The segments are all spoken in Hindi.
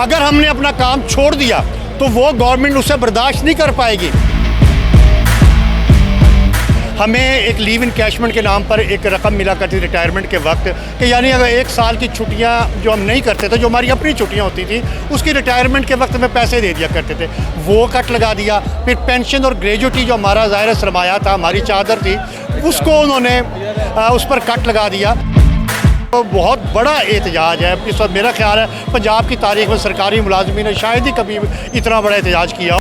अगर हमने अपना काम छोड़ दिया तो वो गवर्नमेंट उसे बर्दाश्त नहीं कर पाएगी। हमें एक लीव इनकैशमेंट के नाम पर एक रकम मिला करती रिटायरमेंट के वक्त कि यानी अगर 1 साल की छुट्टियां जो हम नहीं करते थे, जो हमारी अपनी छुट्टियां होती थी, उसकी रिटायरमेंट के वक्त में पैसे दे दिया करते थे, वो कट लगा दिया। फिर पेंशन और ग्रेजुटी जो हमारा ज़ाहिर सरमाया था, हमारी चादर थी, उसको उन्होंने उस पर कट लगा दिया। तो बहुत बड़ा एहतजाज है इस वक्त। मेरा ख्याल है पंजाब की तारीख में सरकारी मुलाजमीन ने शायद ही कभी इतना बड़ा एहतजाज किया हो।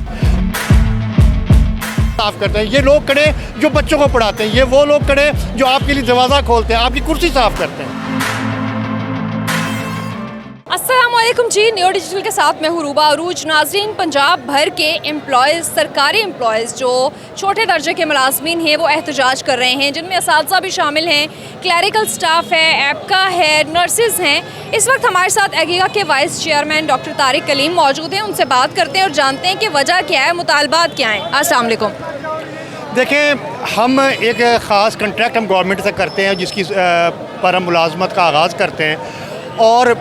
साफ करते हैं ये लोग खड़े जो बच्चों को पढ़ाते हैं, ये वो लोग खड़े जो आपके लिए दरवाज़ा खोलते हैं, आपकी कुर्सी साफ करते हैं। अस्सलामुअलैकुम जी, न्यू डिजिटल के साथ मैं हूँ रूबा अरूज। नाज़रीन, पंजाब भर के एम्प्लॉयज़, सरकारी एम्प्लॉयज़ जो छोटे दर्जे के मुलाजमीन हैं वो एहतजाज कर रहे हैं, जिनमें असातिज़ा भी शामिल हैं, क्लैरिकल स्टाफ है, एपका है, नर्सेज़ हैं। इस वक्त हमारे साथ एगीगा के vice chairman doctor Tariq Kaleem मौजूद हैं। उनसे बात करते हैं और जानते हैं कि वजह क्या है, मुतालबात क्या हैं। अस्सलाम वालेकुम। देखें, हम एक ख़ास कंट्रैक्ट हम गवर्नमेंट से करते हैं जिसकी पर हम मुलाजमत का आगाज़ करते हैं और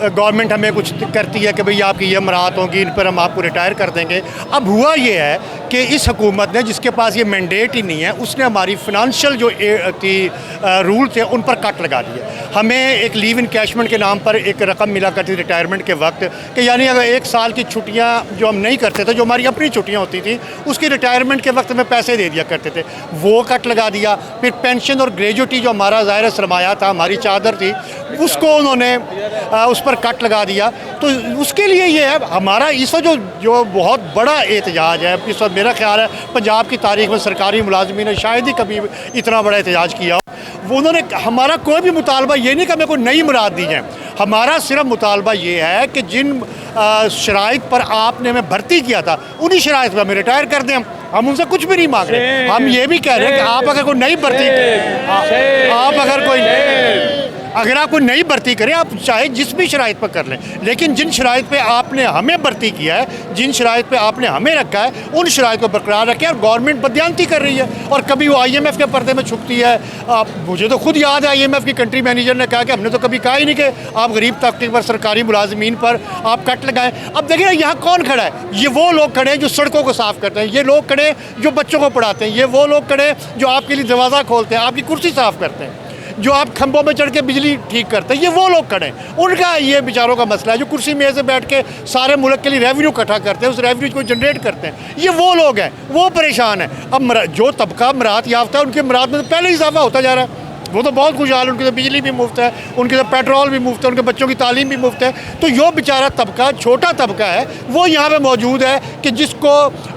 गवर्नमेंट हमें कुछ करती है कि भाई आपकी ये मराहत होंगी, इन पर हम आपको रिटायर कर देंगे। अब हुआ ये है कि इस हुकूमत ने, जिसके पास ये मैंडेट ही नहीं है, उसने हमारी फ़िनंशियल जो रूल थे उन पर कट लगा दिए। हमें एक लीव इनकैशमेंट के नाम पर एक रकम मिला करती रिटायरमेंट के वक्त कि यानी अगर 1 साल की छुट्टियां जो हम नहीं करते थे, जो हमारी अपनी छुट्टियां होती थी, उसकी रिटायरमेंट के वक्त में पैसे दे दिया करते थे, वो कट लगा दिया। फिर पेंशन और ग्रेजुटी जो हमारा ज़ाहिर सरमाया था, हमारी चादर थी, उसको उन्होंने उस पर कट लगा दिया। तो उसके लिए ये है हमारा इस वक्त जो बहुत बड़ा एहतजाज है इस वक्त। मेरा ख्याल है पंजाब की तारीख में सरकारी मुलाजमीन ने शायद ही कभी इतना बड़ा एहतजाज किया हो। वो उन्होंने हमारा कोई भी मुतालबा ये नहीं कि हमें कोई नई मुराद दी है, हमारा सिर्फ मुतालबा ये है कि जिन शराइत पर आपने हमें भर्ती किया था, उन्हीं शराइत पर हमें रिटायर कर दें। हम उनसे कुछ भी नहीं मांग रहे, हम ये भी कह रहे हैं कि आप अगर कोई नई भर्ती अगर आप कोई नई भर्ती करें, आप चाहे जिस भी शराइत पर कर लें, लेकिन जिन शराइत पे आपने हमें भर्ती किया है, जिन शराइत पे आपने हमें रखा है, उन शराइत को बरकरार रखें। और गवर्नमेंट बदयांती कर रही है और कभी वो IMF के पर्दे में छुपती है। मुझे तो खुद याद है IMF की कंट्री मैनेजर ने कहा कि हमने तो कभी कहा ही नहीं कि आप गरीब तबके पर, सरकारी मुलाजमीन पर आप कट लगाएं। अब देखिए ना, यहाँ कौन खड़ा है? ये वो लोग खड़े हैं जो सड़कों को साफ़ करते हैं, ये लोग खड़े जो बच्चों को पढ़ाते हैं, ये वो लोग खड़े जो आपके लिए दरवाज़ा खोलते हैं, आपकी कुर्सी साफ़ करते हैं, जो आप खंभों में चढ़ के बिजली ठीक करते हैं, ये वो लोग खड़े हैं। उनका ये बेचारों का मसला है। जो कुर्सी में से बैठ के सारे मुल्क के लिए रेवेन्यू इकट्ठा करते हैं, उस रेवेन्यू को जनरेट करते हैं, ये वो लोग हैं, वो परेशान हैं। अब जो तबका मराहत याफ्ता है, उनकी मराहत में तो पहले ही इजाफा होता जा रहा है, वो तो बहुत खुशहाल है, उनकी तो बिजली भी मुफ्त है, उनके तो पेट्रोल भी मुफ्त है, उनके बच्चों की तालीम भी मुफ्त है। तो जो बेचारा तबका, छोटा तबका है, वो यहाँ पे मौजूद है कि जिसको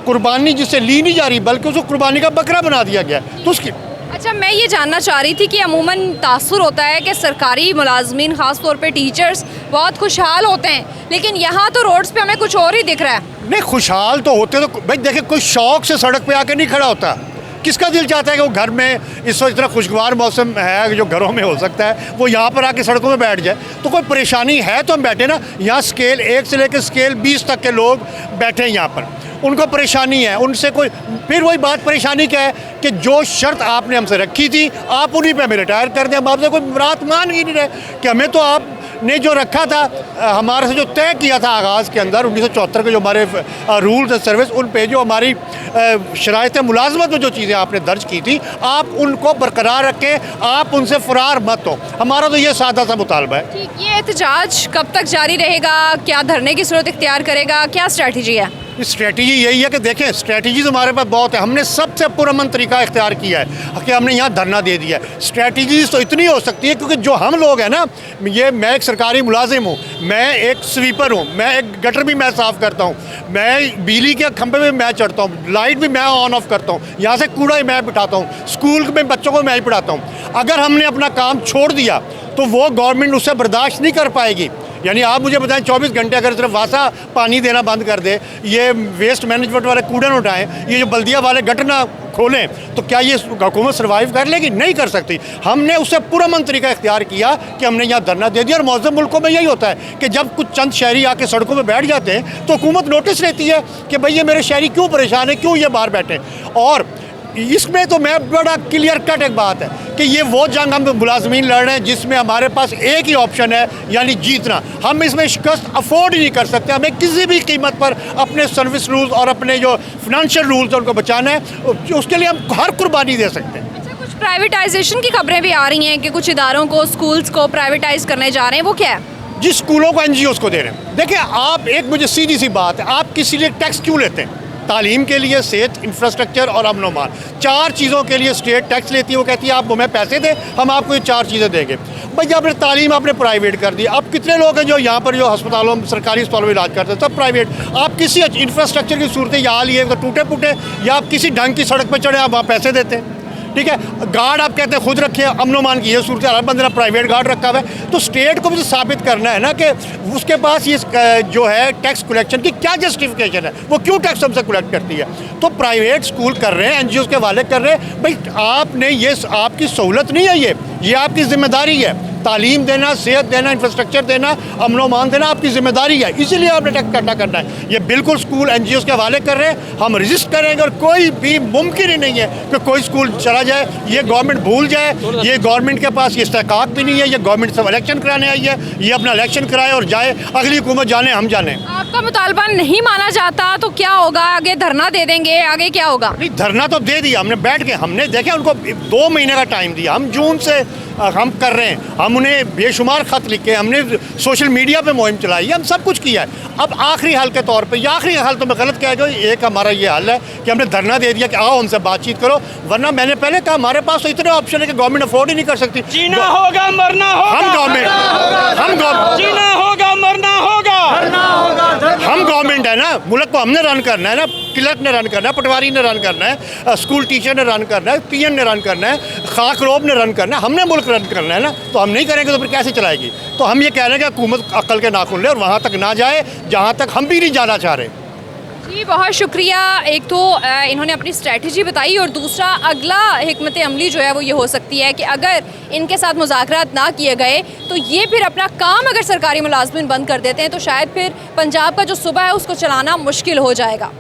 कुर्बानी जिससे ली नहीं जा रही, बल्कि उसको कुर्बानी का बकरा बना दिया गया है। तो उसकी अच्छा, मैं ये जानना चाह रही थी कि अमूमन तासुर होता है कि सरकारी मुलाजमीन, ख़ास तौर पे टीचर्स, बहुत खुशहाल होते हैं, लेकिन यहाँ तो रोड्स पे हमें कुछ और ही दिख रहा है। नहीं, खुशहाल तो होते तो भाई देखिए, कोई शौक से सड़क पे आके नहीं खड़ा होता। किसका दिल चाहता है कि वो घर में इस वक्त इतना खुशगवार मौसम है जो घरों में हो सकता है, वो यहाँ पर आके सड़कों में बैठ जाए? तो कोई परेशानी है तो हम बैठे ना। यहाँ स्केल 1 से लेकर स्केल 20 तक के लोग बैठे हैं यहाँ पर, उनको परेशानी है, उनसे कोई। फिर वही बात, परेशानी क्या है कि जो शर्त आपने हमसे रखी थी, आप उन्हीं पे हमें रिटायर कर दें। हम आपसे कोई मुराद मान ही नहीं रहे कि हमें तो आपने जो रखा था, हमारे से जो तय किया था आगाज़ के अंदर 1974 के जो हमारे रूल्स एंड सर्विस, उन पे जो हमारी शराइत मुलाजमत में जो चीज़ें आपने दर्ज की थी, आप उनको बरकरार रखें, आप उनसे फरार मत हो। हमारा तो ये सादा सा मुतालबा है। ठीक, ये एहतजाज कब तक जारी रहेगा? क्या धरने की सूरत इख्तियार करेगा? क्या स्ट्रैटेजी है? स्ट्रेटजी यही है कि देखें, स्ट्रेटजीज हमारे पास बहुत है। हमने सबसे पुरअमन तरीका इख्तियार किया है कि हमने यहाँ धरना दे दिया है। स्ट्रेटजीज तो इतनी हो सकती है क्योंकि जो हम लोग हैं ना, मैं एक सरकारी मुलाजिम हूँ, मैं एक स्वीपर हूँ, मैं एक गटर भी मैं साफ़ करता हूँ, मैं बिजली के खंभे में मैं चढ़ता हूँ, लाइट भी मैं ऑन ऑफ करता हूँ, यहाँ से कूड़ा ही मैं बिठाता हूँ, स्कूल में बच्चों को मैं ही पढ़ाता हूँ। अगर हमने अपना काम छोड़ दिया तो वो गवर्नमेंट उससे बर्दाश्त नहीं कर पाएगी। यानी आप मुझे बताएं, 24 घंटे अगर सिर्फ वासा पानी देना बंद कर दे, ये वेस्ट मैनेजमेंट वाले कूड़े न उठाएं, ये जो बल्दिया वाले गटर ना खोलें, तो क्या ये हुकूमत सर्वाइव कर लेगी? नहीं कर सकती। हमने उससे पुरअमन तरीका इख्तियार किया कि हमने यहाँ धरना दे दिया। और मौजूद मुल्कों में यही होता है कि जब कुछ चंद शहरी आके सड़कों में बैठ जाते हैं तो हुकूमत नोटिस लेती है कि भाई ये मेरे शहरी क्यों परेशान है, क्यों ये बाहर बैठे। और इसमें तो मैं बड़ा क्लियर कट एक बात है कि ये वो जंग हम मुलाजमीन लड़ रहे हैं जिसमें हमारे पास एक ही ऑप्शन है, यानी जीतना। हम इसमें शिकस्त अफोर्ड ही नहीं कर सकते। हमें किसी भी कीमत पर अपने सर्विस रूल्स और अपने जो फिनंशियल रूल्स हैं उनको बचाना है, उसके लिए हम हर कुर्बानी दे सकते हैं। अच्छा, कुछ प्राइवेटाइजेशन की खबरें भी आ रही हैं कि कुछ इदारों को, स्कूल्स को प्राइवेटाइज करने जा रहे हैं, वो क्या है? जिस स्कूलों को NGOs को दे रहे हैं। देखिए आप, एक मुझे सीधी सी बात है, आप किसी लिए टैक्स क्यों लेते हैं? तालीम के लिए, सेहत, इंफ्रास्ट्रक्चर और अमन मान, 4 चीज़ों के लिए स्टेट टैक्स लेती है। वो कहती है आप हमें पैसे दें, हम आपको ये 4 चीज़ें देंगे। भाई आपने तालीम आपने प्राइवेट कर दी। अब कितने लोग हैं जो यहाँ पर जो अस्पतालों, सरकारी अस्पतालों में इलाज करते हैं, सब प्राइवेट। आप किसी इंफ्रास्ट्रक्चर की सूरत हाल ये टूटे फूटे या आप किसी ढंग की सड़क पर चढ़े, आप वहाँ पैसे देते हैं, ठीक है। गार्ड आप कहते हैं खुद रखे, अमन की ये सूरत हाल, बंदे ने प्राइवेट गार्ड रखा हुआ है। तो स्टेट को भी तो साबित करना है ना कि उसके पास ये जो है टैक्स कलेक्शन की क्या जस्टिफिकेशन है, वो क्यों टैक्स हमसे कलेक्ट करती है। तो प्राइवेट स्कूल कर रहे हैं, NGOs के हवाले कर रहे हैं। भाई आपने ये, आपकी सहूलत नहीं है, ये आपकी जिम्मेदारी है। तालीम देना, सेहत देना, इंफ्रास्ट्रक्चर देना, अमन मान देना आपकी जिम्मेदारी है, इसीलिए आपने टैक्स इकट्ठा करना है। ये बिल्कुल स्कूल NGOs के हवाले कर रहे हैं, हम रजिस्ट करेंगे और कोई भी मुमकिन ही नहीं है कि कोई स्कूल चला जाए, ये गवर्नमेंट भूल जाए। ये गवर्नमेंट के पास ये इस्तेकाक भी नहीं है, ये गवर्नमेंट सब इलेक्शन कराने आई है, ये अपना इलेक्शन कराए और जाए, अगली हुकूमत जाने हम जाने। आपका मुतालबा नहीं माना जाता तो क्या होगा? आगे धरना दे देंगे, आगे क्या होगा? नहीं, धरना तो दे दिया हमने, बैठ के हमने देखे, उनको 2 महीने का टाइम दिया। हम जून से हम कर रहे हैं, हम उन्हें बेशुमार ख़त लिखे, हमने सोशल मीडिया पे मुहिम चलाई है, हम सब कुछ किया है। अब आखिरी हल के तौर पे, ये आखिरी हल तो मैं गलत कह गया, एक हमारा ये हल है कि हमने धरना दे दिया कि आओ हमसे बातचीत करो, वरना मैंने पहले कहा हमारे पास तो इतने ऑप्शन है कि गवर्नमेंट अफोर्ड ही नहीं कर सकती। जीना होगा, मरना होगा। हम गवर्नमेंट, जीना होगा, मरना होगा। हम गवर्नमेंट है ना, मुल्क को हमने रन करना है ना, क्लर्क ने रन करना है, पटवारी ने रन करना है, स्कूल टीचर ने रन करना है, PN ने रन करना है, खाकरोब ने रन करना है, हमने मुल्क रन करना है ना। तो हम नहीं करेंगे तो फिर कैसे चलाएगी? तो हम ये कह रहे हैं कि हुकूमत अक्ल के नाखून ले और वहाँ तक ना जाए जहाँ तक हम भी नहीं जाना चाह रहे। जी बहुत शुक्रिया। एक तो इन्होंने अपनी स्ट्रैटेजी बताई और दूसरा अगला हिकमत अमली जो है वो ये हो सकती है कि अगर इनके साथ मुज़ाकरात ना किए गए तो ये फिर अपना काम अगर सरकारी मुलाजमिन बंद कर देते हैं तो शायद फिर पंजाब का जो सूबा है उसको चलाना मुश्किल हो जाएगा।